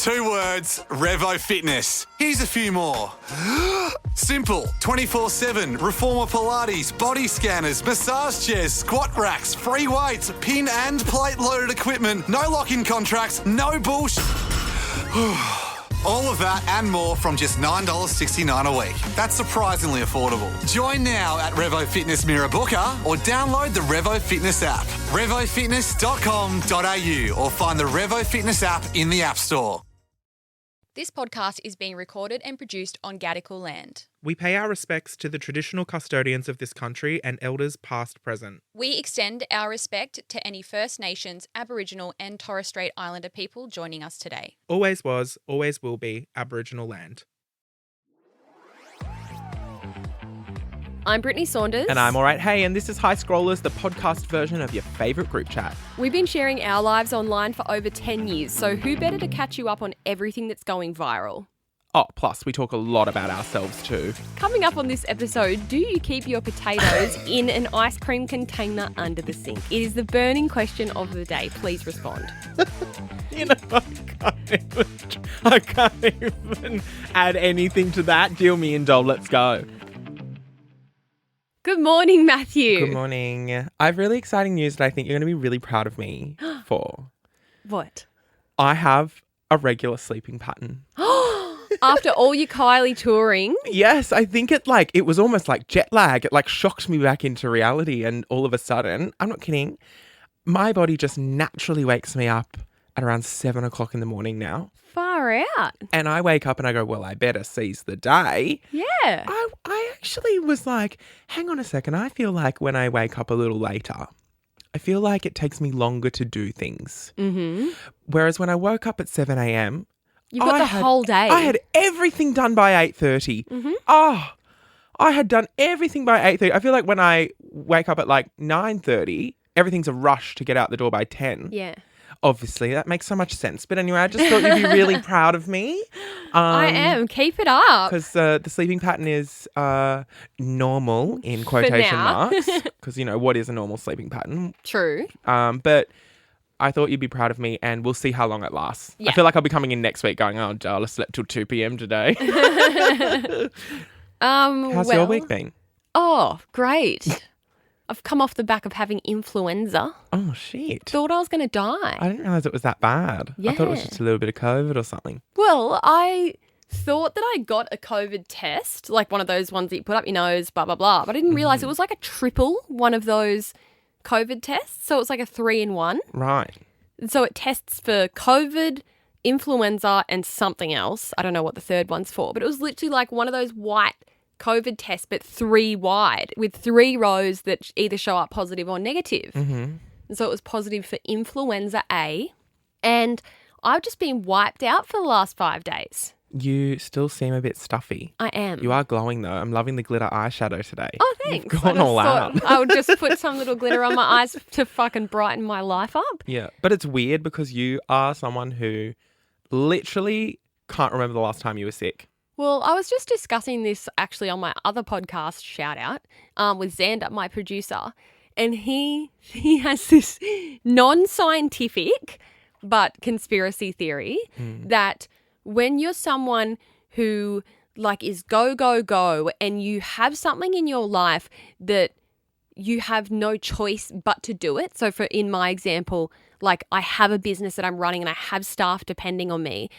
2 words, Revo Fitness. Here's a few more. Simple, 24/7, reformer Pilates, body scanners, massage chairs, squat racks, free weights, pin and plate loaded equipment, no lock-in contracts, no bullshit. All of that and more from just $9.69 a week. That's surprisingly affordable. Join now at Revo Fitness Mirrabooka or download the Revo Fitness app. RevoFitness.com.au or find the Revo Fitness app in the App Store. This podcast is being recorded and produced on Gadigal land. We pay our respects to the traditional custodians of this country and elders past, present. We extend our respect to any First Nations, Aboriginal and Torres Strait Islander people joining us today. Always was, always will be Aboriginal land. I'm Brittney Saunders. And I'm alright. Hey, and this is High Scrollers, the podcast version of your favourite group chat. We've been sharing our lives online for over 10 years, so who better to catch you up on everything that's going viral? Oh, plus we talk a lot about ourselves too. Coming up on this episode, do you keep your potatoes in an ice cream container under the sink? It is the burning question of the day. Please respond. You know, I can't even add anything to that. Deal me in, doll. Let's go. Good morning, Matthew. Good morning. I have really exciting news that I think you're going to be really proud of me for. What? I have a regular sleeping pattern. After all your Kylie touring? Yes, I think it was almost like jet lag. It shocked me back into reality, and all of a sudden, I'm not kidding, my body just naturally wakes me up at around 7 o'clock in the morning now. Far out. And I wake up and I go, well, I better seize the day. Yeah. I actually was like, hang on a second. I feel like when I wake up a little later, I feel like it takes me longer to do things. Mm-hmm. Whereas when I woke up at 7 a.m, You've got whole day. I had everything done by 8:30. Mm-hmm. Oh, I had done everything by 8:30. I feel like when I wake up at 9:30, everything's a rush to get out the door by 10. Yeah. Obviously, that makes so much sense. But anyway, I just thought you'd be really proud of me. I am. Keep it up. Because the sleeping pattern is normal in quotation marks. Because, what is a normal sleeping pattern? True. But I thought you'd be proud of me, and we'll see how long it lasts. Yeah. I feel like I'll be coming in next week going, oh, I slept till 2 p.m. today. How's your week been? Oh, great. I've come off the back of having influenza. Oh, shit. Thought I was going to die. I didn't realise it was that bad. Yeah. I thought it was just a little bit of COVID or something. Well, I thought that I got a COVID test, like one of those ones that you put up your nose, blah, blah, blah. But I didn't realise it was like a triple one of those COVID tests. So it was like a 3-in-1. Right. So it tests for COVID, influenza, and something else. I don't know what the third one's for. But it was literally like one of those white COVID tests, but 3 wide with 3 rows that either show up positive or negative. Mm-hmm. And so it was positive for influenza A. And I've just been wiped out for the last 5 days. You still seem a bit stuffy. I am. You are glowing, though. I'm loving the glitter eyeshadow today. Oh, thanks. You've gone all out. I would just put some little glitter on my eyes to fucking brighten my life up. Yeah, but it's weird because you are someone who literally can't remember the last time you were sick. Well, I was just discussing this actually on my other podcast, shout out, with Xander, my producer, and he has this non-scientific but conspiracy theory that when you're someone who is go, go, go, and you have something in your life that you have no choice but to do it. So in my example, I have a business that I'm running and I have staff depending on me.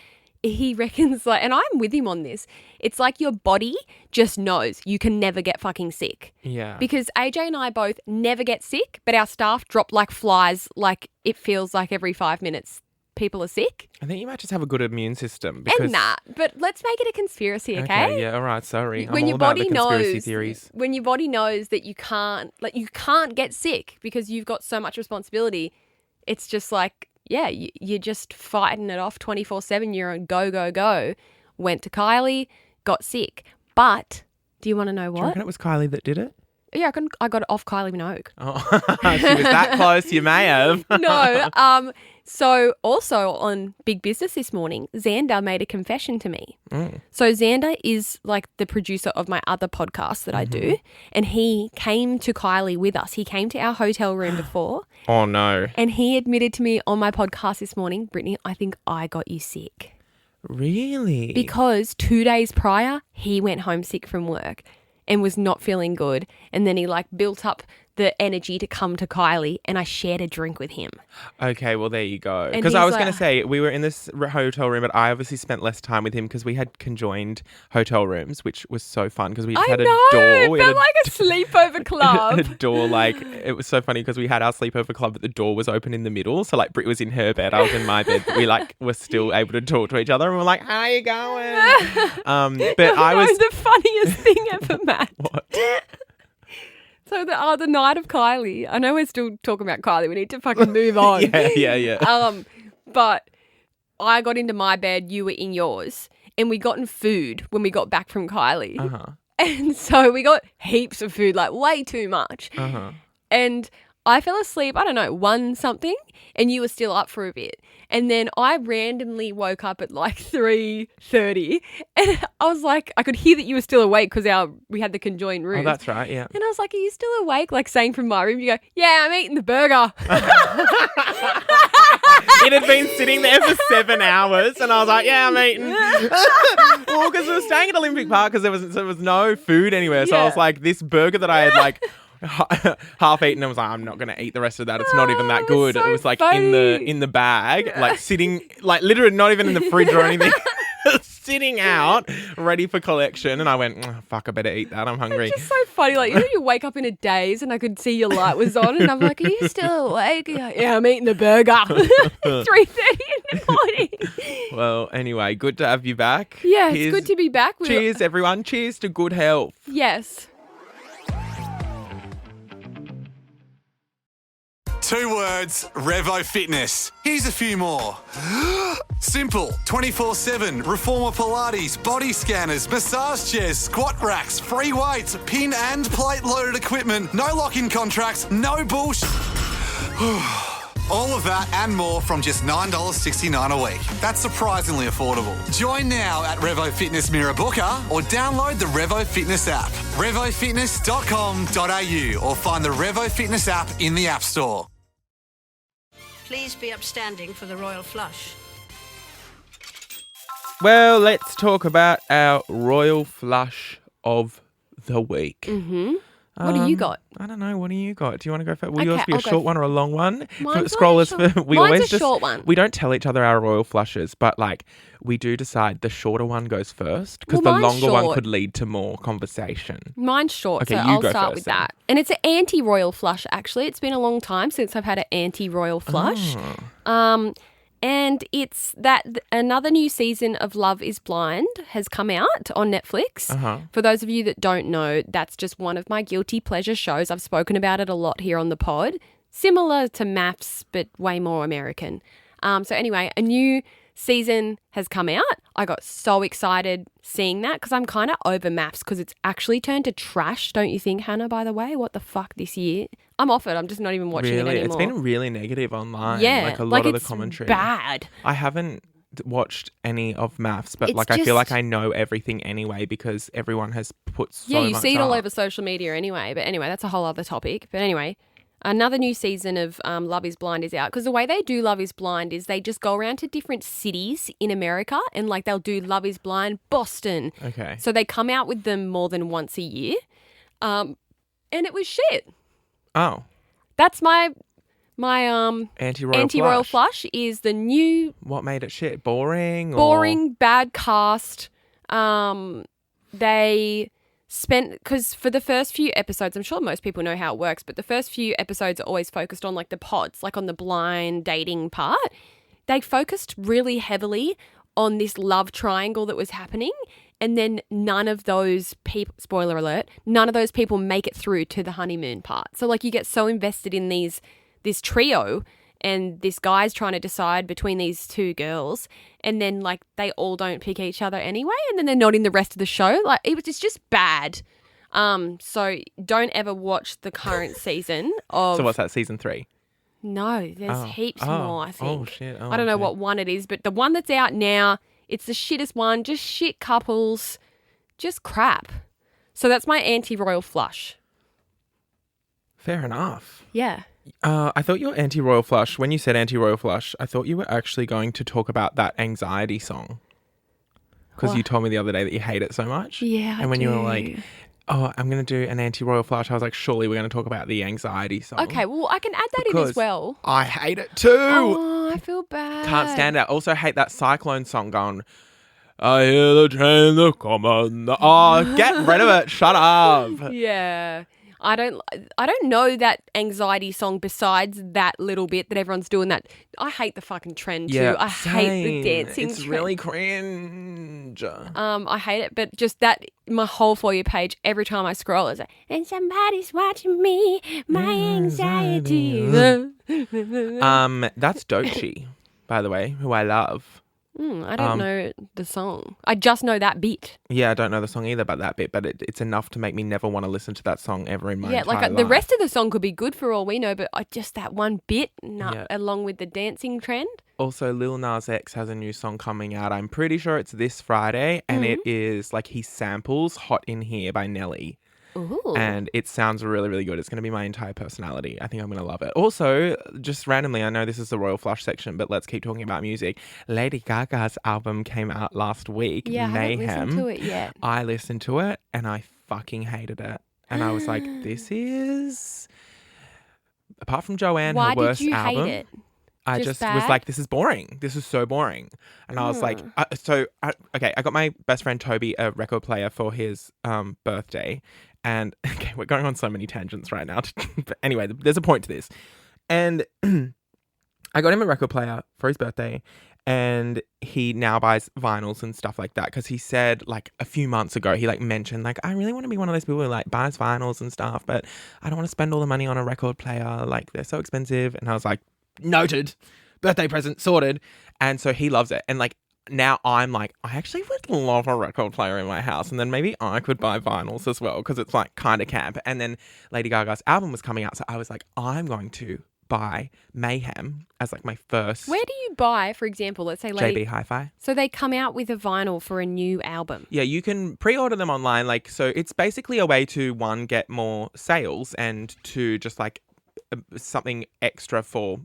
He reckons and I'm with him on this, it's like your body just knows you can never get fucking sick. Yeah. Because AJ and I both never get sick, but our staff drop like flies, it feels like every 5 minutes people are sick. I think you might just have a good immune system. Because... But let's make it a conspiracy, okay? Okay, yeah, all right, sorry. When I'm your all about body the conspiracy knows, theories. When your body knows that you can't get sick because you've got so much responsibility, it's just you're just fighting it off 24/7. You're on go, go, go. Went to Kylie, got sick. But do you want to know what? Do you reckon it was Kylie that did it? Yeah, I got it off Kylie Minogue. Oh, she was that close. You may have. No. So also on Big Business this morning, Xander made a confession to me. So Xander is the producer of my other podcast that I do. And he came to Kylie with us. He came to our hotel room before. Oh, no. And he admitted to me on my podcast this morning, Brittney, I think I got you sick. Really? Because 2 days prior, he went homesick from work and was not feeling good. And then he like built up the energy to come to Kylie, and I shared a drink with him. Okay, well, there you go. And Because I he's was going like- to say, we were in this hotel room, but I obviously spent less time with him because we had conjoined hotel rooms, which was so fun because we just I had a know, door. it We had felt like a sleepover club. a door, like, it was so funny because we had our sleepover club, but the door was open in the middle. So, like, Britt was in her bed, I was in my bed, but we, like, were still able to talk to each other. And we're like, how you going? But I was... the funniest thing ever, Matt. What? So the night of Kylie, I know we're still talking about Kylie. We need to fucking move on. Yeah. But I got into my bed, you were in yours, and we gotten food when we got back from Kylie. Uh-huh. And so we got heaps of food, like way too much. Uh-huh. And I fell asleep, I don't know, 1 something, and you were still up for a bit. And then I randomly woke up at like 3:30, and I was like, I could hear that you were still awake because we had the conjoined room. Oh, that's right, yeah. And I was like, are you still awake? Like saying from my room, you go, yeah, I'm eating the burger. It had been sitting there for 7 hours, and I was like, yeah, I'm eating. Well, because we were staying at Olympic Park because there was no food anywhere. So I was like, this burger that I had like half eaten, I was like, I'm not going to eat the rest of that. It's not even that it was good. so It was like funny. in the bag, like sitting, like literally not even in the fridge or anything. Sitting out, ready for collection. And I went, oh, fuck, I better eat that. I'm hungry. It's just so funny. Like, you know, you wake up in a daze and I could see your light was on and I'm like, are you still awake? You're like, yeah, I'm eating the burger. 3:30 in the morning. Well, anyway, good to have you back. Yeah, it's good to be back. Cheers, everyone. Cheers to good health. Yes. 2 words, Revo Fitness. Here's a few more. Simple, 24/7, reformer Pilates, body scanners, massage chairs, squat racks, free weights, pin and plate loaded equipment, no lock-in contracts, no bullshit. All of that and more from just $9.69 a week. That's surprisingly affordable. Join now at Revo Fitness Mirrabooka or download the Revo Fitness app. RevoFitness.com.au or find the Revo Fitness app in the App Store. Please be upstanding for the royal flush. Well, let's talk about our royal flush of the week. Mm-hmm. What do you got? I don't know. What do you got? Do you want to go first? Will Okay, yours be a I'll go short one or a long one? Mine's Scrollers not a short- we Mine's always a just short one. we don't tell each other our royal flushes, but like we do decide the shorter one goes first because Well, the mine's longer one short. could lead to more conversation. Mine's short, Okay, so you I'll go start first with then. that. And it's an anti-royal flush, actually. It's been a long time since I've had an anti-royal flush. Oh. And it's that another new season of Love is Blind has come out on Netflix. Uh-huh. For those of you that don't know, that's just one of my guilty pleasure shows. I've spoken about it a lot here on the pod. Similar to Maths, but way more American. So anyway, a new season has come out. I got so excited seeing that because I'm kind of over Maths because it's actually turned to trash, don't you think, Hannah, by the way? What the fuck this year? I'm off it. I'm just not even watching it Really? anymore. It's been really negative online. Yeah, like a lot of the it's commentary. bad. I haven't watched any of Maths, but It's like I feel like just- I know everything anyway because everyone has put so Yeah, you much see it all up. over social media anyway. But anyway, that's a whole other topic. But anyway, another new season of Love is Blind is out because the way they do Love is Blind is they just go around to different cities in America and like they'll do Love is Blind Boston. Okay. So they come out with them more than once a year. And it was shit. Oh. That's my Anti-royal flush is the new What made it shit? Boring? Or... boring, bad cast. They spent, because for the first few episodes, I'm sure most people know how it works, but the first few episodes are always focused on like the pods, like on the blind dating part. They focused really heavily on this love triangle that was happening. And then none of those people, spoiler alert, none of those people make it through to the honeymoon part. So like you get so invested in this trio and this guy's trying to decide between these two girls and then like they all don't pick each other anyway and then they're not in the rest of the show. Like it's just bad. So don't ever watch the current season of... So what's that, season 3? No, there's heaps more, I think. Oh, shit. Oh, I don't know okay. what one it is, but the one that's out now, it's the shittest one. Just shit couples. Just crap. So that's my anti-royal flush. Fair enough. Yeah. I thought your anti-royal flush, when you said anti-royal flush, I thought you were actually going to talk about that anxiety song. because What? you told me the other day that you hate it so much. Yeah, And when you were like, oh, I'm going to do an anti-royal flush, I was like, surely we're going to talk about the anxiety song. Okay, well, I can add that in as Because well. I hate it too. Oh, I feel bad. Can't stand it. Also hate that Cyclone song going, I hear the train are coming. Oh, get rid of it. Shut up. Yeah. I don't know that anxiety song besides that little bit that everyone's doing that. I hate the fucking trend too. I hate the dancing It's trend. really cringe. I hate it, but just that, my whole For You page, every time I scroll, it's like, and somebody's watching me, my anxiety. That's Dochi, by the way, who I love. I don't know the song. I just know that bit. Yeah, I don't know the song either, but that bit, but it's enough to make me never want to listen to that song ever in my entire life. The rest of the song could be good for all we know, but just that one bit, along with the dancing trend. Also, Lil Nas X has a new song coming out. I'm pretty sure it's this Friday, and it is like he samples "Hot in Here" by Nelly. Ooh. And it sounds really, really good. It's going to be my entire personality. I think I'm going to love it. Also, just randomly, I know this is the Royal Flush section, but let's keep talking about music. Lady Gaga's album came out last week, Yeah, Mayhem. I haven't listened to it yet. I listened to it and I fucking hated it. And I was like, this is, apart from Joanne, Why her worst did you album. hate it? I Just just was bad? like, this is boring. This is so boring. And I was like, okay, I got my best friend Toby a record player for his birthday. And okay, we're going on so many tangents right now. But anyway, there's a point to this. And I got him a record player for his birthday. And he now buys vinyls and stuff like that. Because he said like a few months ago, he like mentioned like, I really want to be one of those people who like buys vinyls and stuff. But I don't want to spend all the money on a record player. Like they're so expensive. And I was like, noted, birthday present sorted. And so he loves it. And like now I'm like, I actually would love a record player in my house, and then maybe I could buy vinyls as well because it's like kind of camp. And then Lady Gaga's album was coming out, so I was like, I'm going to buy Mayhem as like my first. Where do you buy, for example, let's say JB Hi-Fi. So they come out with a vinyl for a new album. Yeah, you can pre-order them online. Like, so it's basically a way to, one, get more sales, and two, just like something extra for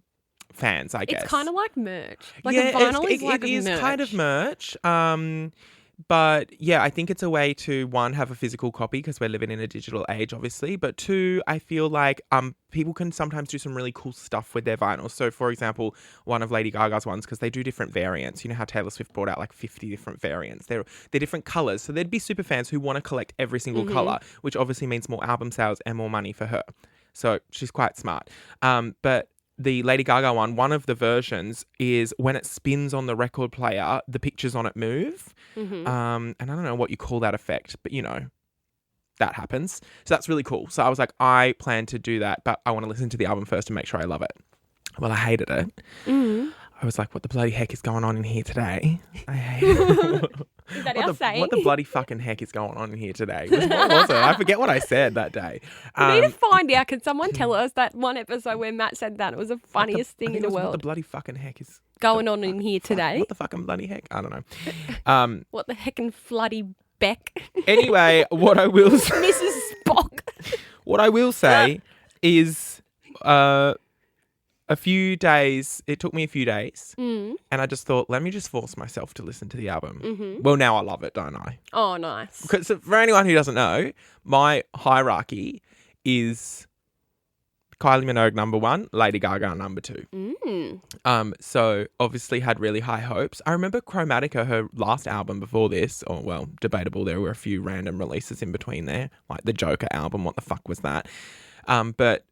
fans, I guess. It's kind of like merch. Like yeah, a vinyl is like it is merch. kind of merch. But yeah, I think it's a way to, one, have a physical copy because we're living in a digital age, obviously. But two, I feel like people can sometimes do some really cool stuff with their vinyls. So, for example, one of Lady Gaga's ones, because they do different variants. You know how Taylor Swift brought out like 50 different variants. They're different colours. So there'd be super fans who want to collect every single colour, which obviously means more album sales and more money for her. So she's quite smart. But the Lady Gaga one of the versions is when it spins on the record player, the pictures on it move. And I don't know what you call that effect, but you know, that happens. So that's really cool. So I was like, I plan to do that, but I want to listen to the album first and make sure I love it. Well, I hated it. I was like, what the bloody heck is going on in here today? I hate it. Is that our saying? What the bloody fucking heck is going on in here today? What was it? I forget what I said that day. We need to find out. Can someone tell us that one episode where Matt said that? It was the funniest thing in the What world. the bloody fucking heck is Going on in here today. What the fucking bloody heck? I don't know. What the heckin' floody Beck. Anyway, what I will Mrs. Spock. What I will say is a few days, it took me a few days, and I just thought, let me just force myself to listen to the album. Well, now I love it, don't I? Oh, nice. Because for anyone who doesn't know, my hierarchy is Kylie Minogue number 1, Lady Gaga number 2. So obviously had really high hopes. I remember Chromatica, her last album before this, or well, debatable, there were a few random releases in between there, like the Joker album, what the fuck was that? But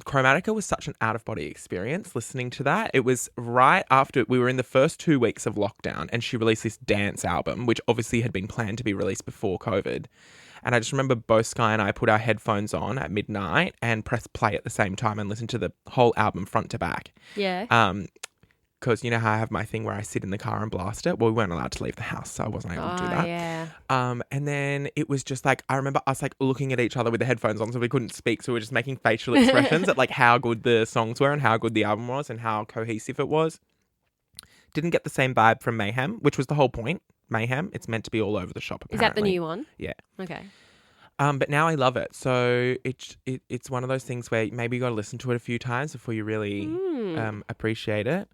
Chromatica was such an out-of-body experience listening to that. It was right after we were in the first 2 weeks of lockdown, and she released this dance album, which obviously had been planned to be released before COVID. And I just remember both Sky and I put our headphones on at midnight and pressed play at the same time and listened to the whole album front to back. Yeah. Because you know how I have my thing where I sit in the car and blast it? Well, we weren't allowed to leave the house, so I wasn't able to do that. Yeah. And then it was just like, I remember us like looking at each other with the headphones on so we couldn't speak. So we were just making facial expressions at like how good the songs were and how good the album was and how cohesive it was. Didn't get the same vibe from Mayhem, which was the whole point. Mayhem, it's meant to be all over the shop, apparently. Is that the new one? Yeah. Okay. But now I love it. So it's one of those things where maybe you got to listen to it a few times before you really appreciate it.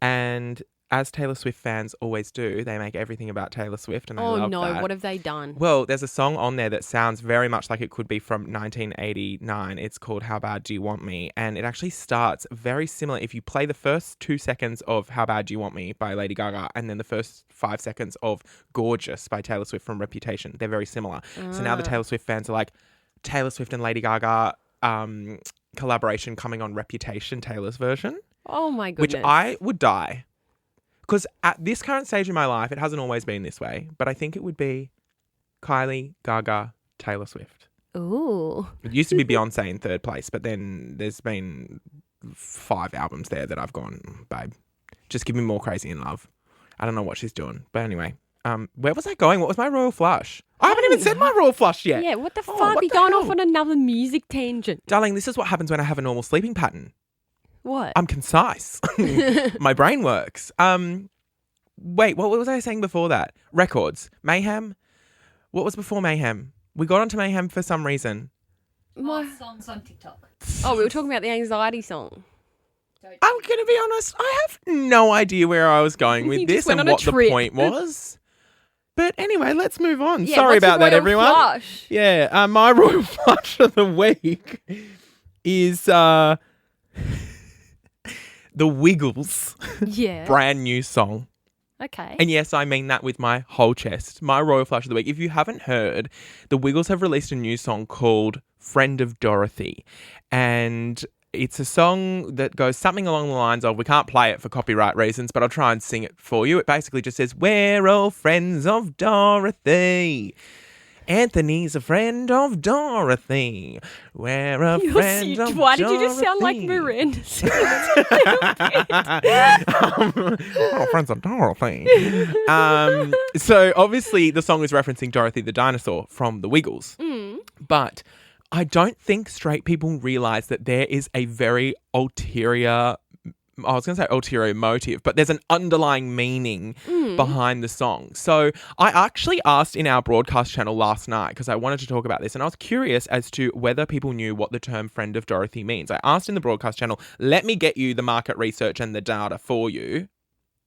And as Taylor Swift fans always do, they make everything about Taylor Swift, and I Oh love no, that. what have they done? Well, there's a song on there that sounds very much like it could be from 1989. It's called How Bad Do You Want Me? And it actually starts very similar. If you play the first 2 seconds of How Bad Do You Want Me by Lady Gaga and then the first 5 seconds of Gorgeous by Taylor Swift from Reputation, they're very similar. So now the Taylor Swift fans are like, Taylor Swift and Lady Gaga collaboration coming on Reputation, Taylor's version. Oh my goodness. Which I would die. Because at this current stage in my life, it hasn't always been this way, but I think it would be Kylie, Gaga, Taylor Swift. Ooh. It used to be Beyonce in third place, but then there's been 5 albums there that I've gone, babe, just give me more Crazy in Love. I don't know what she's doing. But anyway, where was I going? What was my royal flush? I haven't even said my royal flush yet. Yeah, what the fuck? what You're the going hell? off on another music tangent. Darling, this is what happens when I have a normal sleeping pattern. What? I'm concise. My brain works. Wait, what was I saying before that? Records. Mayhem? What was before Mayhem? We got onto Mayhem for some reason. Songs on TikTok. Oh, we were talking about the anxiety song. I'm going to be honest, I have no idea where I was going with You this just went and on a what the trip. point was. But anyway, let's move on. Yeah, Sorry what's your about that, royal everyone. flush? Yeah, my royal flush of the week is The Wiggles' Yeah. brand new song. Okay. And yes, I mean that with my whole chest. My royal flush of the week. If you haven't heard, the Wiggles have released a new song called Friend of Dorothy. And it's a song that goes something along the lines of, we can't play it for copyright reasons, but I'll try and sing it for you. It basically just says, we're all friends of Dorothy. Anthony's a friend of Dorothy. We're a friend of Why Dorothy. did you just sound like Miranda? Oh, friends of Dorothy. So obviously the song is referencing Dorothy the dinosaur from The Wiggles. But I don't think straight people realise that there is a very ulterior motive, but there's an underlying meaning behind the song. So I actually asked in our broadcast channel last night, because I wanted to talk about this, and I was curious as to whether people knew what the term friend of Dorothy means. I asked in the broadcast channel, let me get you the market research and the data for you.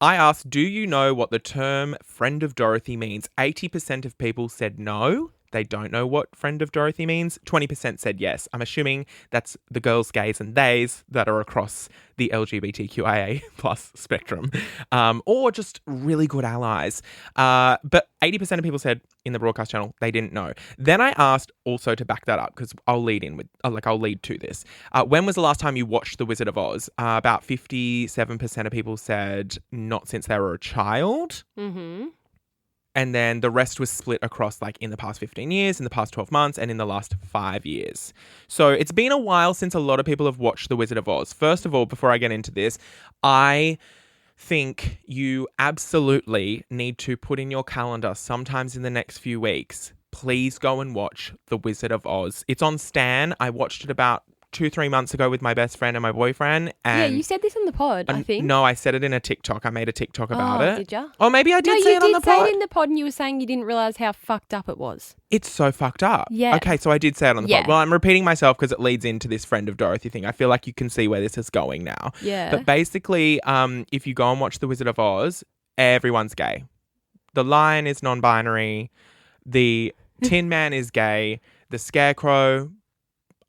I asked, do you know what the term friend of Dorothy means? 80% of people said no. They don't know what friend of Dorothy means. 20% said yes. I'm assuming that's the girls, gays and theys that are across the LGBTQIA plus spectrum, or just really good allies. But 80% of people said in the broadcast channel they didn't know. Then I asked also to back that up, because I'll lead to this. When was the last time you watched The Wizard of Oz? About 57% of people said not since they were a child. Mm-hmm. And then the rest was split across like in the past 15 years, in the past 12 months, and in the last 5 years. So it's been a while since a lot of people have watched The Wizard of Oz. First of all, before I get into this, I think you absolutely need to put in your calendar sometimes in the next few weeks. Please go and watch The Wizard of Oz. It's on Stan. I watched it about 2-3 months ago with my best friend and my boyfriend. And yeah, you said this on the pod, I think. No, I said it in a TikTok. I made a TikTok about it. Did you? Oh, maybe I did No, say you it on the did say pod. it in the pod, and you were saying you didn't realise how fucked up it was. It's so fucked up. Yeah. Okay, so I did say it on the Yeah. pod. Well, I'm repeating myself because it leads into this friend of Dorothy thing. I feel like you can see where this is going now. Yeah. But basically, if you go and watch The Wizard of Oz, everyone's gay. The lion is non-binary. The Tin Man is gay. The Scarecrow,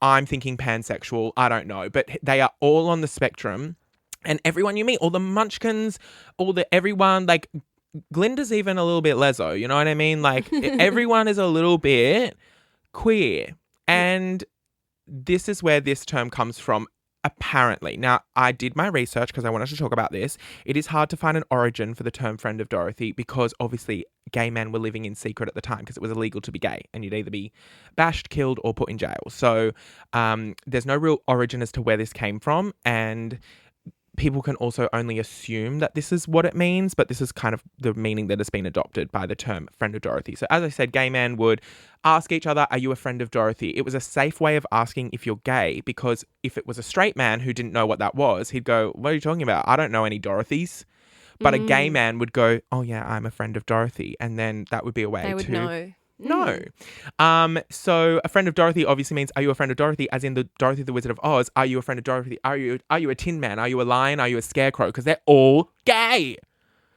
I'm thinking pansexual. I don't know. But they are all on the spectrum. And everyone you meet, all the munchkins, everyone, like Glinda's even a little bit leso. You know what I mean? Like everyone is a little bit queer. And this is where this term comes from. Apparently. Now, I did my research because I wanted to talk about this. It is hard to find an origin for the term friend of Dorothy because obviously gay men were living in secret at the time because it was illegal to be gay and you'd either be bashed, killed or put in jail. So there's no real origin as to where this came from, and people can also only assume that this is what it means, but this is kind of the meaning that has been adopted by the term friend of Dorothy. So as I said, gay men would ask each other, are you a friend of Dorothy? It was a safe way of asking if you're gay, because if it was a straight man who didn't know what that was, he'd go, what are you talking about? I don't know any Dorothys. But a gay man would go, oh yeah, I'm a friend of Dorothy. And then that would be a way They would know. No. So a friend of Dorothy obviously means, are you a friend of Dorothy? As in the Dorothy the Wizard of Oz, are you a friend of Dorothy? Are you a Tin Man? Are you a lion? Are you a scarecrow? Because they're all gay.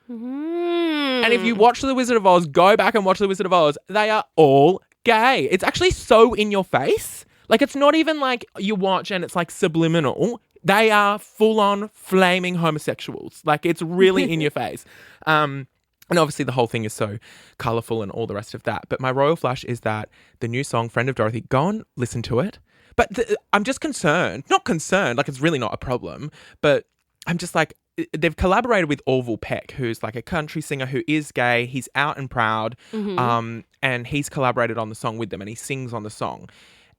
And if you watch The Wizard of Oz, go back and watch The Wizard of Oz, they are all gay. It's actually so in your face. Like, it's not even like you watch and it's like subliminal. They are full-on flaming homosexuals. Like, it's really in your face. And obviously the whole thing is so colourful and all the rest of that. But my royal flush is that the new song, Friend of Dorothy, go and listen to it. But I'm just concerned. Not concerned, like it's really not a problem. But I'm just like, they've collaborated with Orville Peck, who's like a country singer who is gay. He's out and proud. And he's collaborated on the song with them and he sings on the song.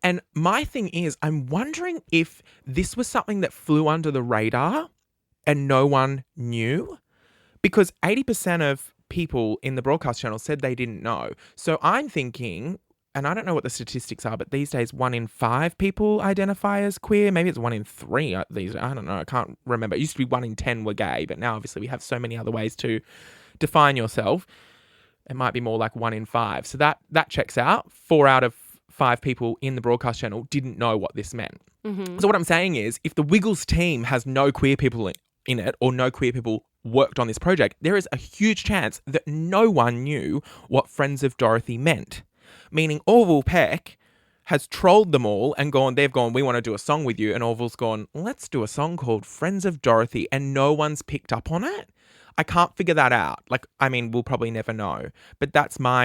And my thing is, I'm wondering if this was something that flew under the radar and no one knew. Because 80% of people in the broadcast channel said they didn't know. So I'm thinking, and I don't know what the statistics are, but these days 1 in 5 people identify as queer. Maybe it's 1 in 3 I don't know. I can't remember. It used to be 1 in 10 were gay, but now obviously we have so many other ways to define yourself. It might be more like 1 in 5. So that checks out. 4 out of 5 people in the broadcast channel didn't know what this meant. So what I'm saying is, if the Wiggles team has no queer people in it or no queer people worked on this project, there is a huge chance that no one knew what Friends of Dorothy meant. Meaning Orville Peck has trolled them all and they've gone, we want to do a song with you. And Orville's gone, let's do a song called Friends of Dorothy. And no one's picked up on it. I can't figure that out. Like, I mean, we'll probably never know. But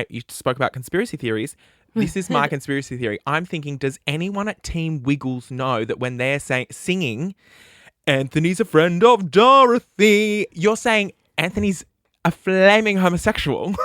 you spoke about conspiracy theories. This is my conspiracy theory. I'm thinking, does anyone at Team Wiggles know that when they're singing, Anthony's a friend of Dorothy, you're saying Anthony's a flaming homosexual?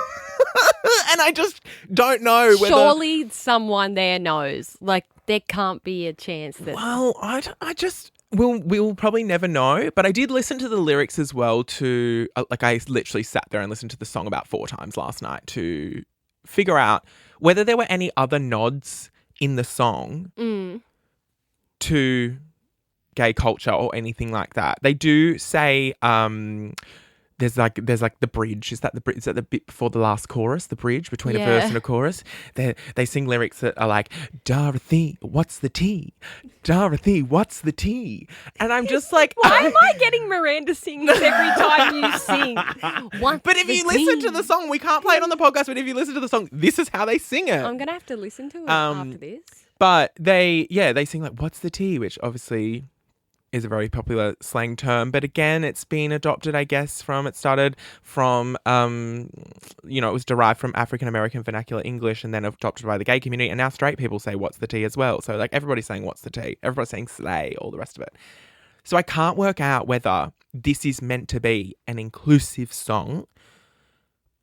And I just don't know whether... Surely someone there knows. Like, there can't be a chance that... Well, I just... We'll probably never know, but I did listen to the lyrics as well to... Like, I literally sat there and listened to the song about 4 times last night to figure out whether there were any other nods in the song to gay culture or anything like that. They do say... There's like the bridge. Is that the bit before the last chorus? The bridge between a verse and a chorus. They sing lyrics that are like, Dorothy, what's the tea? Dorothy, what's the tea? And I'm just like, why am I getting Miranda sings every time you sing? But if you listen to the song, we can't play it on the podcast. But if you listen to the song, this is how they sing it. I'm gonna have to listen to it after this. But they sing like, what's the tea? Which obviously is a very popular slang term, but again, it's been adopted, I guess, it started from, it was derived from African American vernacular English and then adopted by the gay community, and now straight people say what's the tea as well. So like everybody's saying what's the tea, everybody's saying slay, all the rest of it. So I can't work out whether this is meant to be an inclusive song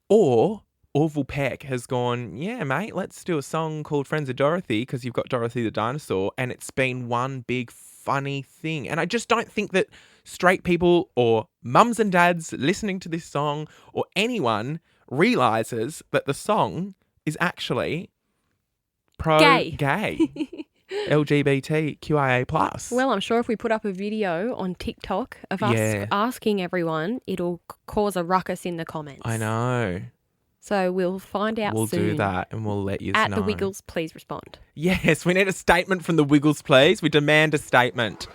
or Orville Peck has gone, yeah, mate, let's do a song called Friends of Dorothy because you've got Dorothy the dinosaur, and it's been one big funny thing. And I just don't think that straight people or mums and dads listening to this song or anyone realizes that the song is actually pro-gay. LGBTQIA+. Well, I'm sure if we put up a video on TikTok of us asking everyone, it'll cause a ruckus in the comments. I know. So we'll find out soon. We'll do that and we'll let you know. At the Wiggles, please respond. Yes, we need a statement from the Wiggles, please. We demand a statement.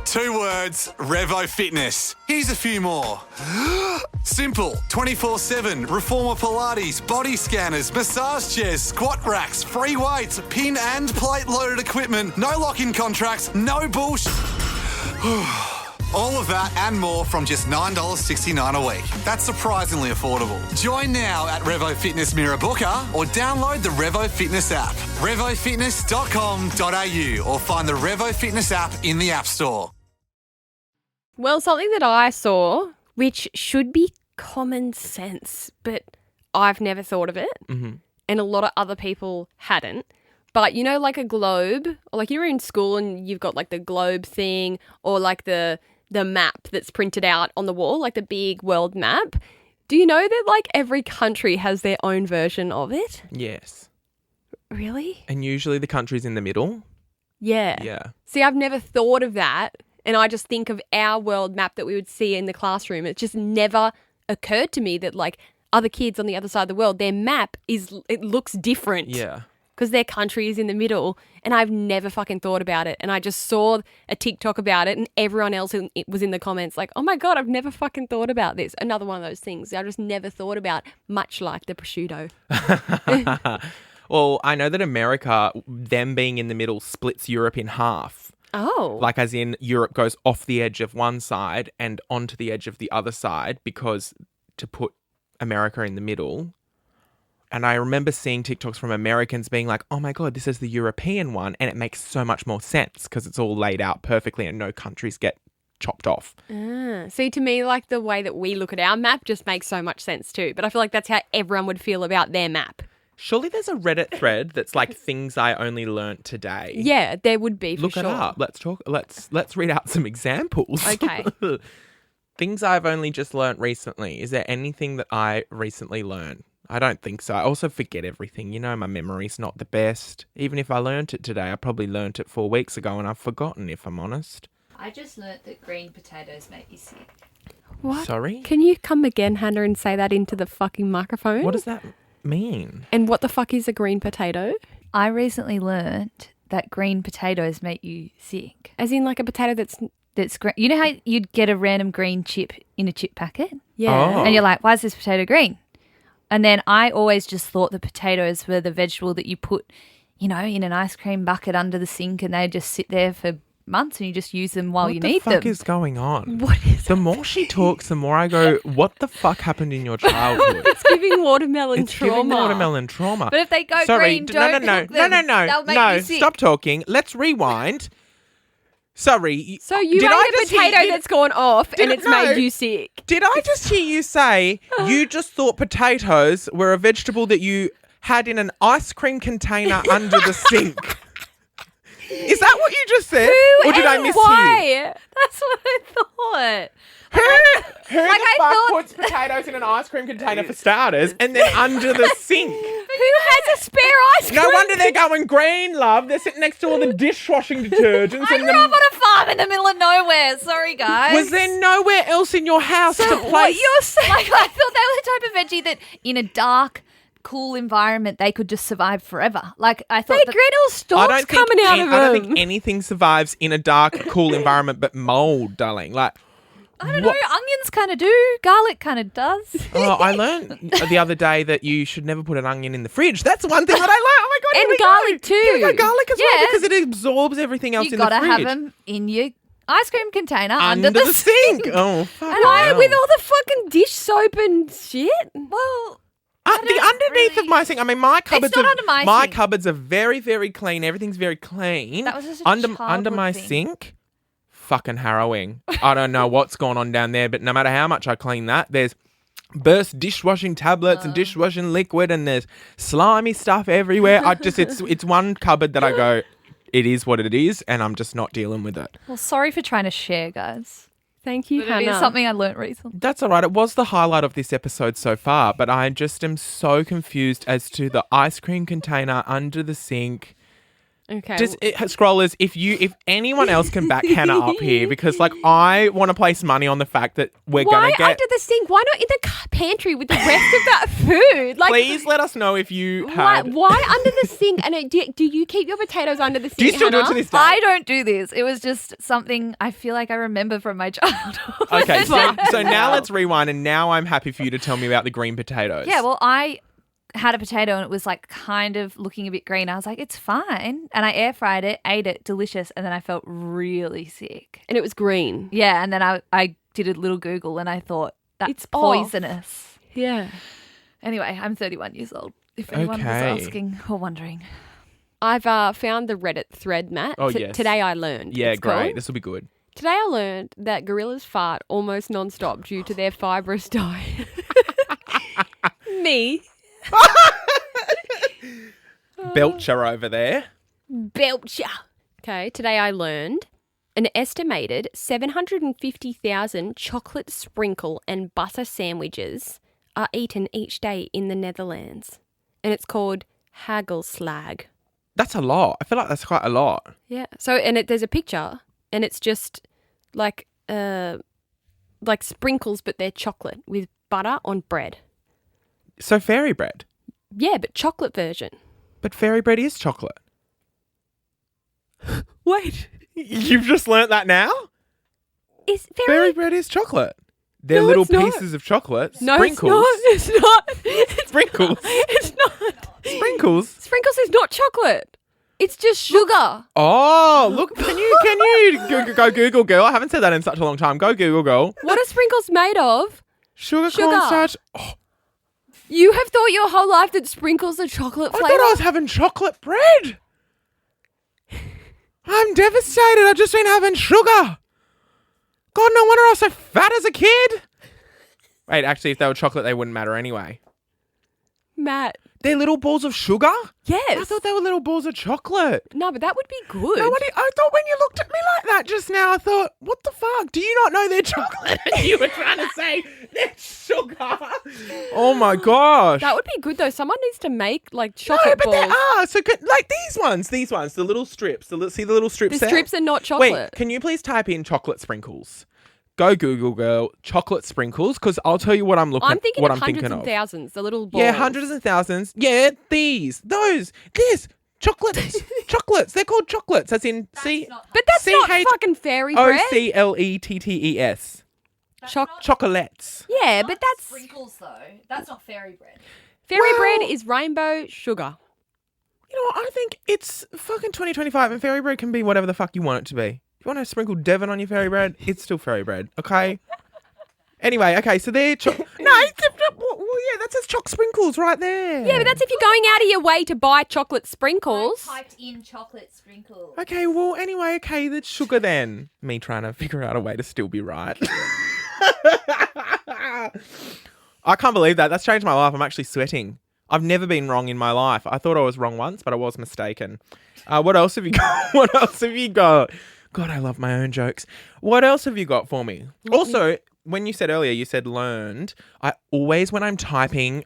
2 words, Revo Fitness. Here's a few more. Simple, 24/7, reformer Pilates, body scanners, massage chairs, squat racks, free weights, pin and plate loaded equipment, no lock-in contracts, no bullshit. All of that and more from just $9.69 a week. That's surprisingly affordable. Join now at Revo Fitness Mirrabooka or download the Revo Fitness app. RevoFitness.com.au or find the Revo Fitness app in the App Store. Well, something that I saw, which should be common sense, but I've never thought of it, and a lot of other people hadn't. But, you know, like a globe, or like you're in school and you've got like the globe thing, or like the map that's printed out on the wall, like the big world map. Do you know that like every country has their own version of it? Yes. Really? And usually the country's in the middle. Yeah. Yeah. See, I've never thought of that. And I just think of our world map that we would see in the classroom. It just never occurred to me that like other kids on the other side of the world, their map it looks different. Yeah. because their country is in the middle, and I've never fucking thought about it. And I just saw a TikTok about it, and everyone else was in the comments like, oh my God, I've never fucking thought about this. Another one of those things I just never thought about, much like the prosciutto. Well, I know that America, them being in the middle, splits Europe in half. Oh. Like as in Europe goes off the edge of one side and onto the edge of the other side because to put America in the middle. And I remember seeing TikToks from Americans being like, oh my God, this is the European one. And it makes so much more sense because it's all laid out perfectly and no countries get chopped off. See, to me, like the way that we look at our map just makes so much sense too. But I feel like that's how everyone would feel about their map. Surely there's a Reddit thread that's like things I only learnt today. Yeah, there would be for Look sure. it up. Let's read out some examples. Okay. Things I've only just learnt recently. Is there anything that I recently learned? I don't think so. I also forget everything. You know, my memory's not the best. Even if I learnt it today, I probably learnt it 4 weeks ago and I've forgotten, if I'm honest. I just learnt that green potatoes make you sick. What? Sorry? Can you come again, Hannah, and say that into the fucking microphone? What does that mean? And what the fuck is a green potato? I recently learnt that green potatoes make you sick. As in like a potato That's green. You know how you'd get a random green chip in a chip packet? Yeah. Oh. And you're like, why is this potato green? And then I always just thought the potatoes were the vegetable that you put, you know, in an ice cream bucket under the sink and they just sit there for months and you just use them while you need them. What the fuck is going on? What is The more she talks, the more I go, what the fuck happened in your childhood? It's giving watermelon It's trauma. giving watermelon trauma. But if they go Sorry, green, don't cook them. They'll make no, you sick. stop talking. Let's rewind. Sorry. So you did ate I a just hear- potato that's gone off and it's no. made you sick. Did I just hear you say you just thought potatoes were a vegetable that you had in an ice cream container under the sink? Is that what you just said? Or did I miss you? Why? That's what I thought. Who Like, the I fuck thought- puts potatoes in an ice cream container for starters and then under the sink? Who has a spare ice cream? No wonder they're going green, love. They're sitting next to all the dishwashing detergents. I and grew up on a farm in the middle of nowhere. Sorry, guys. Was there nowhere else in your house to place? What you're saying? Like, I thought they were the type of veggie that in a dark, cool environment they could just survive forever. Like I thought. They get all stalks coming out of them. I don't think anything survives in a dark, cool environment but mold, darling. Like, I don't know. Onions kind of do. Garlic kind of does. oh, I learned the other day that you should never put an onion in the fridge. That's one thing that I learned. Oh my God. And here we garlic go. too. Here we go. Garlic as well Yeah. because it absorbs everything else You in the gotta fridge. have them in your ice cream container under the sink. Oh, fuck. And why with all the fucking dish soap and shit? Well, The underneath of my sink. I mean, my cupboards. not under my sink. Cupboards are very, very clean. Everything's very clean. That was just a under childhood my thing. sink. Fucking harrowing. I don't know what's going on down there, but no matter how much I clean that, there's burst dishwashing tablets and dishwashing liquid, and there's slimy stuff everywhere. It's one cupboard that I go, it is what it is, and I'm just not dealing with it. well, sorry for trying to share, guys. Thank you, But it Hannah. is something I learnt recently. That's all right. It was the highlight of this episode so far, but I just am so confused as to the ice cream container under the sink. Okay. Scrollers, if anyone else can back Hannah up here, because like I want to place money on the fact that we're Why gonna get. under the sink? Why not in the pantry with the rest of that food? Like, Please let us know if you why, had. why under the sink? And do you keep your potatoes under the sink? Do you still do it to Hannah? this day? I don't do this. It was just something I feel like I remember from my childhood. Okay, so now let's rewind, and now I'm happy for you to tell me about the green potatoes. Yeah, well, I had a potato and it was like kind of looking a bit green. I was like, it's fine. And I air fried it, ate it, delicious. And then I felt really sick. And it was green. Yeah. And then I did a little Google and I thought, that's It's off. poisonous. Yeah. Anyway, I'm 31 years old. If anyone Okay. was asking or wondering. I've found the Reddit thread, Matt. Oh, yes. Today I learned. Yeah, It's great. called. This will be good. Today I learned that gorillas fart almost non-stop due to their fibrous diet. Me. Belcher over there. Belcher. Okay, today I learned an estimated 750,000 chocolate sprinkle and butter sandwiches are eaten each day in the Netherlands. And it's called hagelslag. That's a lot. I feel like that's quite a lot. Yeah. So, and there's a picture and it's just like sprinkles, but they're chocolate with butter on bread. So fairy bread. Yeah, but chocolate version. But fairy bread is chocolate. Wait, You've just learnt that now? is Fairy bread is chocolate. They're No, little it's not. pieces of chocolate. No, Sprinkles. it's not. It's Sprinkles. It's not. Sprinkles. Sprinkles is not chocolate. It's just sugar. Oh, look! Can you go Google girl? I haven't said that in such a long time. Go Google girl. What are sprinkles made of? Sugar, Sugar. cornstarch. Oh, You have thought your whole life that sprinkles are chocolate I flavor. thought I was having chocolate bread. I'm devastated. I've just been having sugar. God, no wonder I was so fat as a kid. Wait, actually, if they were chocolate, they wouldn't matter anyway. Matt. They're little balls of sugar? Yes. I thought they were little balls of chocolate. No, but that would be good. I thought when you looked at me like that just now, I thought, what the fuck? Do you not know they're chocolate? You were trying to say they're sugar. Oh my gosh. That would be good though. Someone needs to make like chocolate but balls. they are. So like these ones, the little strips. See the little strips The there? strips are not chocolate. Wait, can you please type in chocolate sprinkles? Go Google girl, chocolate sprinkles, because I'll tell you what I'm looking I'm thinking what of I'm hundreds thinking and of. thousands, the little balls. Yeah, hundreds and thousands. Yeah, this, chocolates. Chocolates. They're called chocolates. As in But that's not fucking fairy bread. OCLETTES. Chocolates. Yeah, but that's Sprinkles, though. That's not fairy bread. fairy bread is rainbow sugar. You know what? I think it's fucking 2025 and fairy bread can be whatever the fuck you want it to be. If you want to sprinkle Devon on your fairy bread, it's still fairy bread, okay? Anyway, okay, so they're well, yeah, that says choc sprinkles right there. Yeah, but that's if you're going out of your way to buy chocolate sprinkles. I typed in chocolate sprinkles. Okay, well, anyway, okay, that's sugar then. Me trying to figure out a way to still be right. I can't believe that. That's changed my life. I'm actually sweating. I've never been wrong in my life. I thought I was wrong once, but I was mistaken. What else have you got? What else have you got? God, I love my own jokes. What else have you got for me? Also, when you said earlier, you said learned. I always, when I'm typing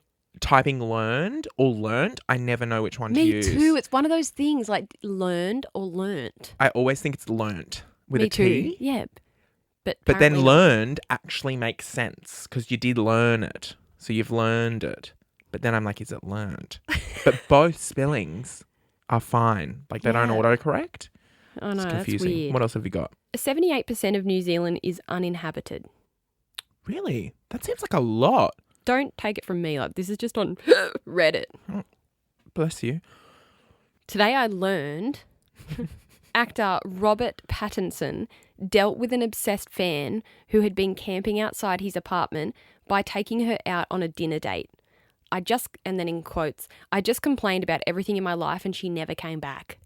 learned or learnt, I never know which one to use. Me too. It's one of those things like learned or learnt. I always think it's learnt with Me a T. too. Yeah. But But then apparently not. learned actually makes sense because you did learn it. So you've learned it. But then I'm like, is it learnt? But both spellings are fine. Like they don't Yeah. autocorrect. Oh no, It's that's confusing. weird. What else have you got? 78% of New Zealand is uninhabited. Really? That seems like a lot. Don't take it from me. Like this is just on Reddit. Bless you. Today I learned actor Robert Pattinson dealt with an obsessed fan who had been camping outside his apartment by taking her out on a dinner date. And then in quotes, I just complained about everything in my life and she never came back.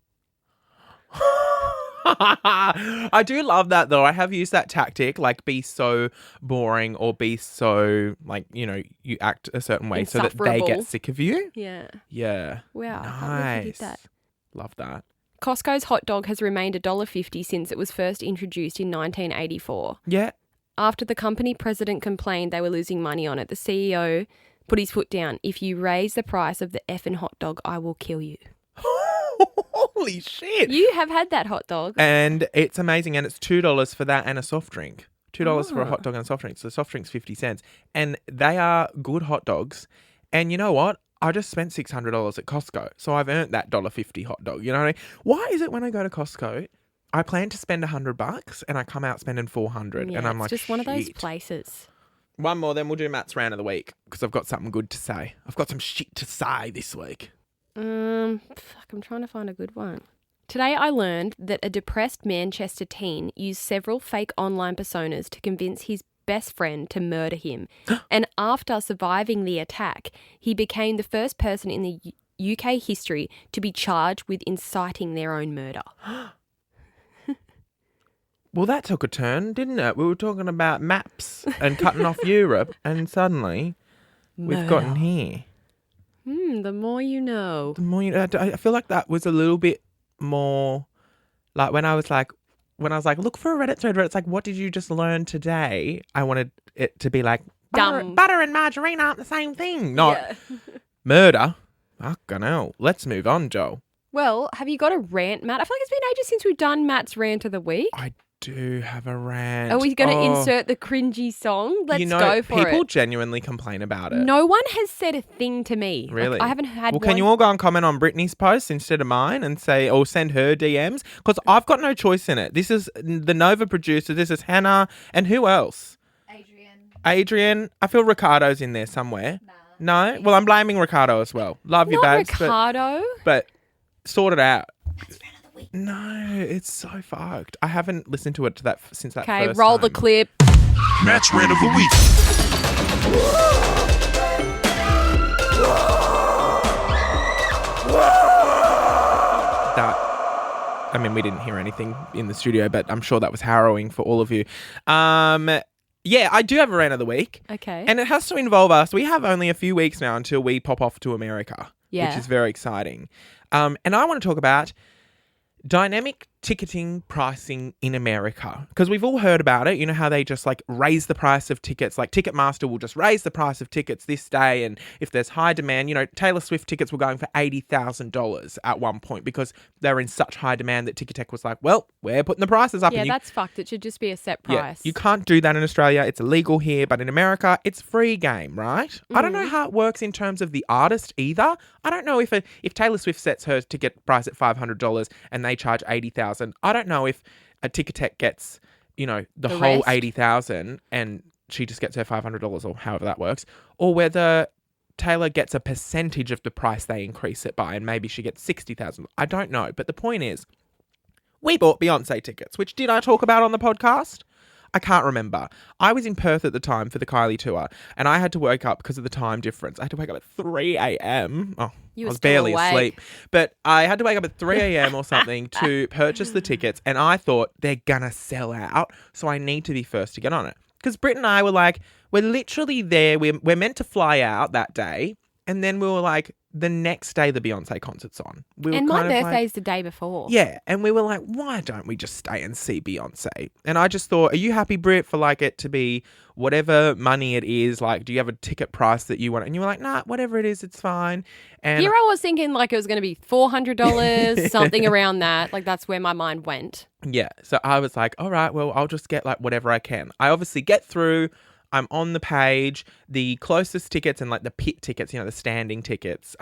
I do love that though. I have used that tactic, like be so boring or be so like, you know, you act a certain way so that they Insufferable. get sick of you. Yeah. Yeah. Wow. I Nice. can't believe you did that. Love that. Costco's hot dog has remained $1.50 since it was first introduced in 1984. Yeah. After the company president complained they were losing money on it, the CEO put his foot down. If you raise the price of the effing hot dog, I will kill you. Holy shit. You have had that hot dog. And it's amazing. And it's $2 for that and a soft drink. $2 for a hot dog and a soft drink. So the soft drink's 50 cents. And they are good hot dogs. And you know what? I just spent $600 at Costco. So I've earned that $1.50 hot dog. You know what I mean? Why is it when I go to Costco, I plan to spend $100 and I come out spending $400 Yeah, and I'm it's like, just one of those shit. places. One more, then we'll do Matt's rant of the week because I've got something good to say. I've got some shit to say this week. I'm trying to find a good one. Today I learned that a depressed Manchester teen used several fake online personas to convince his best friend to murder him. And after surviving the attack, he became the first person in the UK history to be charged with inciting their own murder. Well, that took a turn, didn't it? We were talking about maps and cutting off Europe, and suddenly we've gotten here. The more you know. The more you, I feel like that was a little bit more like when I was like, look for a Reddit thread where it's like, what did you just learn today? I wanted it to be like, Dumb. butter and margarine aren't the same thing. Not murder. Fucking hell. Let's move on, Joel. Well, have you got a rant, Matt? I feel like it's been ages since we've done Matt's rant of the week. I do have a rant. Are we going to insert the cringy song? Let's go for it. People genuinely complain about it. No one has said a thing to me. Really? I haven't had Well, one. can you all go and comment on Brittney's post instead of mine and say, or send her DMs? Because I've got no choice in it. This is the Nova producer. This is Hannah. And who else? Adrian. I feel Ricardo's in there somewhere. No? Well, I'm blaming Ricardo as well. Love you, babes. Ricardo. But sort it out. No, it's so fucked. I haven't listened to it since that first Okay, roll the time. clip. Match rant of the week. I mean, we didn't hear anything in the studio, but I'm sure that was harrowing for all of you. Yeah, I do have a rant of the week. Okay. And it has to involve us. We have only a few weeks now until we pop off to America, which is very exciting. And I want to talk about dynamic ticketing pricing in America, because we've all heard about it. You know how they just like raise the price of tickets, like Ticketmaster will just raise the price of tickets this day, and if there's high demand, you know, Taylor Swift tickets were going for $80,000 at one point because they were in such high demand that Ticketek was like, well, we're putting the prices up. Yeah, and that's fucked. It should just be a set price. Yeah, you can't do that in Australia. It's illegal here, but in America, it's free game, right? I don't know how it works in terms of the artist either. I don't know if Taylor Swift sets her ticket price at $500 and they charge $80,000. I don't know if a Ticketek gets, you know, the whole rest. $80,000 and she just gets her $500 or however that works, or whether Taylor gets a percentage of the price they increase it by and maybe she gets $60,000. I don't know. But the point is, we bought Beyonce tickets, which did I talk about on the podcast? I can't remember. I was in Perth at the time for the Kylie tour, and I had to wake up because of the time difference. I had to wake up at 3 a.m. Oh, I was barely asleep. But I had to wake up at 3 a.m. or something to purchase the tickets, and I thought they're going to sell out, so I need to be first to get on it. Because Britt and I were like, we're literally there. We're meant to fly out that day, and then we were like, the next day the Beyonce concert's on. And my birthday's the day before. Yeah, and we were like, why don't we just stay and see Beyonce? And I just thought, are you happy, Britt, for like it to be whatever money it is? Like, do you have a ticket price that you want? And you were like, nah, whatever it is, it's fine. And Here I was thinking like it was going to be $400, something around that. Like that's where my mind went. Yeah, so I was like, all right, well, I'll just get like whatever I can. I obviously get through. I'm on the page. The closest tickets and like the pit tickets, you know, the standing tickets,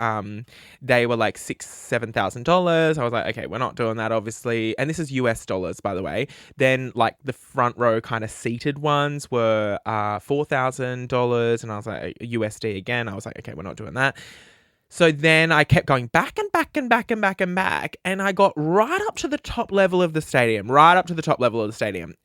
they were like $7,000. I was like, okay, we're not doing that, obviously. And this is US dollars, by the way. Then like the front row kind of seated ones were $4,000. And I was like, USD again. I was like, okay, we're not doing that. So then I kept going back and back and back and back and back. And I got right up to the top level of the stadium,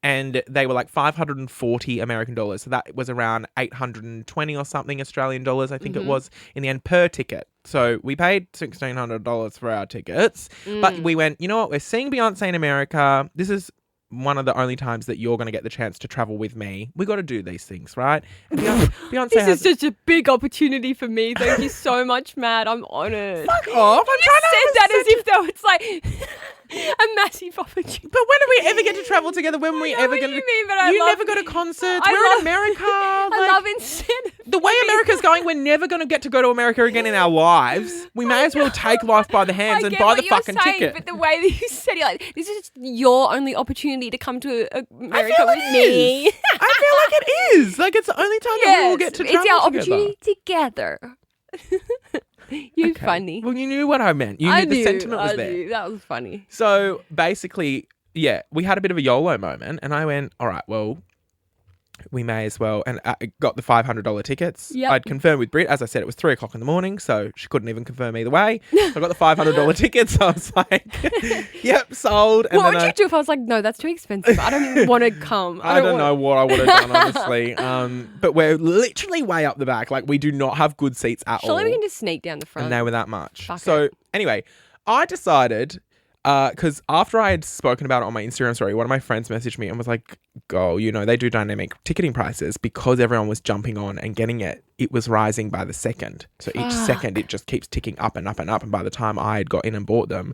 And they were like 540 American dollars. So that was around 820 or something Australian dollars, I think it was in the end per ticket. So we paid $1,600 for our tickets. But we went, you know what? We're seeing Beyonce in America. This is one of the only times that you're going to get the chance to travel with me. We got to do these things, right? And Beyonce This has... is such a big opportunity for me. Thank you so much, Matt. I'm honoured. Fuck off. I'm trying to said that as if though it's like a massive opportunity. But when do we ever get to travel together? When are we ever going to... mean, but I You love, never go to concerts. I We're love- in America. I love incentive. The way America's going, we're never going to get to go to America again in our lives. We may as well take life by the hands and buy the fucking ticket. But the way that you said it, like, this is your only opportunity to come to America I feel with like me. it is. I feel like it is. Like, it's the only time that we will get to travel it's our together. opportunity together. You're Okay. funny. Well, you knew what I meant. You knew the sentiment was there. Knew. That was funny. So basically, yeah, we had a bit of a YOLO moment, and I went, all right, well, we may as well. And I got the $500 tickets. Yep. I'd confirmed with Britt. As I said, it was 3 o'clock in the morning, so she couldn't even confirm either way. So I got the $500 tickets. I was like, yep, sold. And What then would you do if I was like, no, that's too expensive. I don't want to come. I don't know what I would have done, honestly. But we're literally way up the back. Like, we do not have good seats at all. Surely we can just sneak down the front. And they were that much. Fuck so it. anyway, I decided, because after I had spoken about it on my Instagram story, one of my friends messaged me and was like, go, you know, they do dynamic ticketing prices because everyone was jumping on and getting it. It was rising by the second. So each second it just keeps ticking up and up and up. And by the time I had got in and bought them,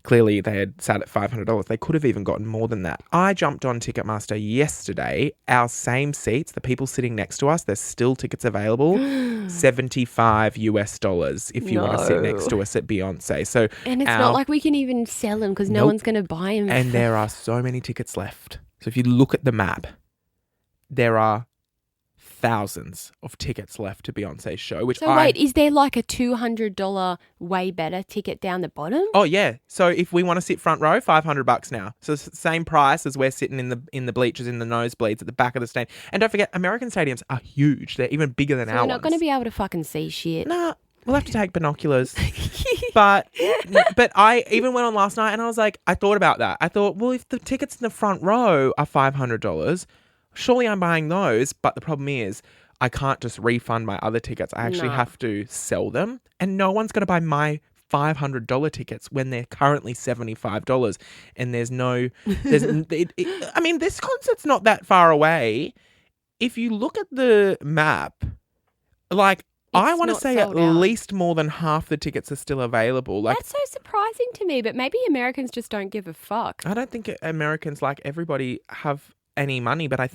clearly they had sat at $500. They could have even gotten more than that. I jumped on Ticketmaster yesterday. Our same seats, the people sitting next to us, there's still tickets available. $75 US if you want to sit next to us at Beyonce. So And it's not like we can even sell them because no one's going to buy them. and there are so many tickets left. So if you look at the map, there are thousands of tickets left to Beyonce's show. Wait, is there like a $200 way better ticket down the bottom? Oh yeah. So if we want to sit front row, $500 now. So it's the same price as we're sitting in the bleachers, in the nosebleeds at the back of the stadium. And don't forget, American stadiums are huge. They're even bigger than So our we're not ones. going to be able to fucking see shit. Nah, we'll have to take binoculars. But I even went on last night and I was like, I thought about that. I thought, well, if the tickets in the front row are $500, surely I'm buying those. But the problem is I can't just refund my other tickets. I actually have to sell them. And no one's going to buy my $500 tickets when they're currently $75. And I mean, this concert's not that far away. If you look at the map, like, I want to say at least more than half the tickets are still available. Like, that's so surprising to me, but maybe Americans just don't give a fuck. I don't think Americans, like everybody, have any money, but I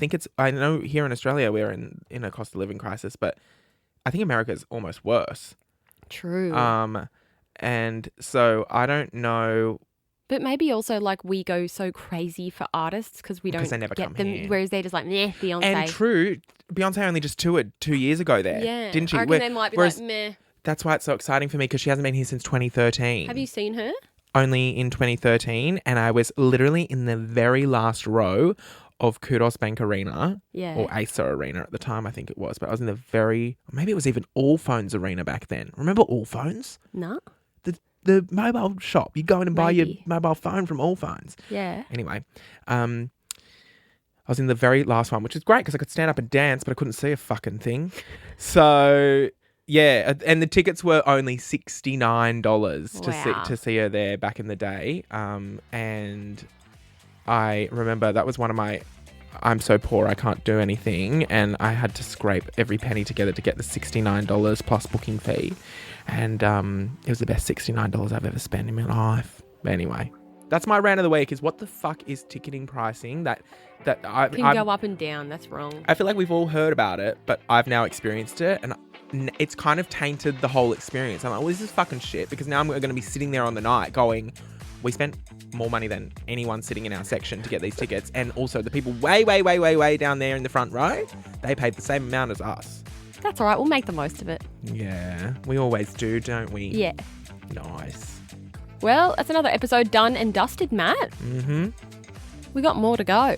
know here in Australia we're in a cost of living crisis, but I think America's almost worse. True. And so I don't know. But maybe also like we go so crazy for artists because we don't they never get come them, here. whereas they're just like, meh, Beyonce. And true, Beyonce only just toured 2 years ago there, didn't she? I reckon they might be like, meh. That's why it's so exciting for me because she hasn't been here since 2013. Have you seen her? Only in 2013, and I was literally in the very last row of Kudos Bank Arena, or Acer Arena at the time, I think it was, but I was in maybe it was even All Phones Arena back then. Remember All Phones? No. The mobile shop. You go in and buy your mobile phone from All Phones. Yeah. Anyway, I was in the very last one, which is great because I could stand up and dance, but I couldn't see a fucking thing. So, yeah, and the tickets were only $69 to see her there back in the day. And I remember that was one of my, I'm so poor I can't do anything, and I had to scrape every penny together to get the $69 plus booking fee. And it was the best $69 I've ever spent in my life. But anyway, that's my rant of the week, is what the fuck is ticketing pricing that I can go up and down. That's wrong. I feel like we've all heard about it, but I've now experienced it, and it's kind of tainted the whole experience. I'm like, well, this is fucking shit, because now I'm going to be sitting there on the night going, we spent more money than anyone sitting in our section to get these tickets, and also the people way down there in the front row, they paid the same amount as us. That's all right. We'll make the most of it. Yeah, we always do, don't we? Yeah. Nice. Well, that's another episode done and dusted, Matt. Mm-hmm. We got more to go.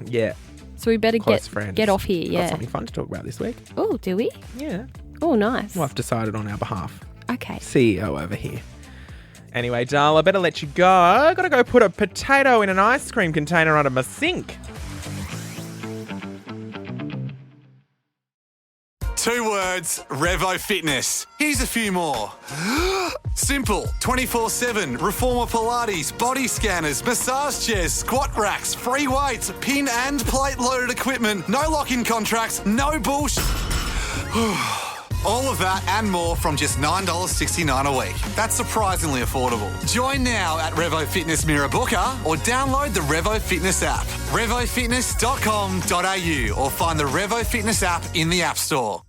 Yeah. So we better get off here. Yeah. Got something fun to talk about this week. Oh, do we? Yeah. Oh, nice. Well, I've decided on our behalf. Okay. CEO over here. Anyway, Darl, I better let you go. I gotta go put a potato in an ice cream container under my sink. 2 words, Revo Fitness. Here's a few more. Simple, 24/7, reformer Pilates, body scanners, massage chairs, squat racks, free weights, pin and plate loaded equipment, no lock-in contracts, no bullshit. All of that and more from just $9.69 a week. That's surprisingly affordable. Join now at Revo Fitness Mirrabooka or download the Revo Fitness app. RevoFitness.com.au or find the Revo Fitness app in the App Store.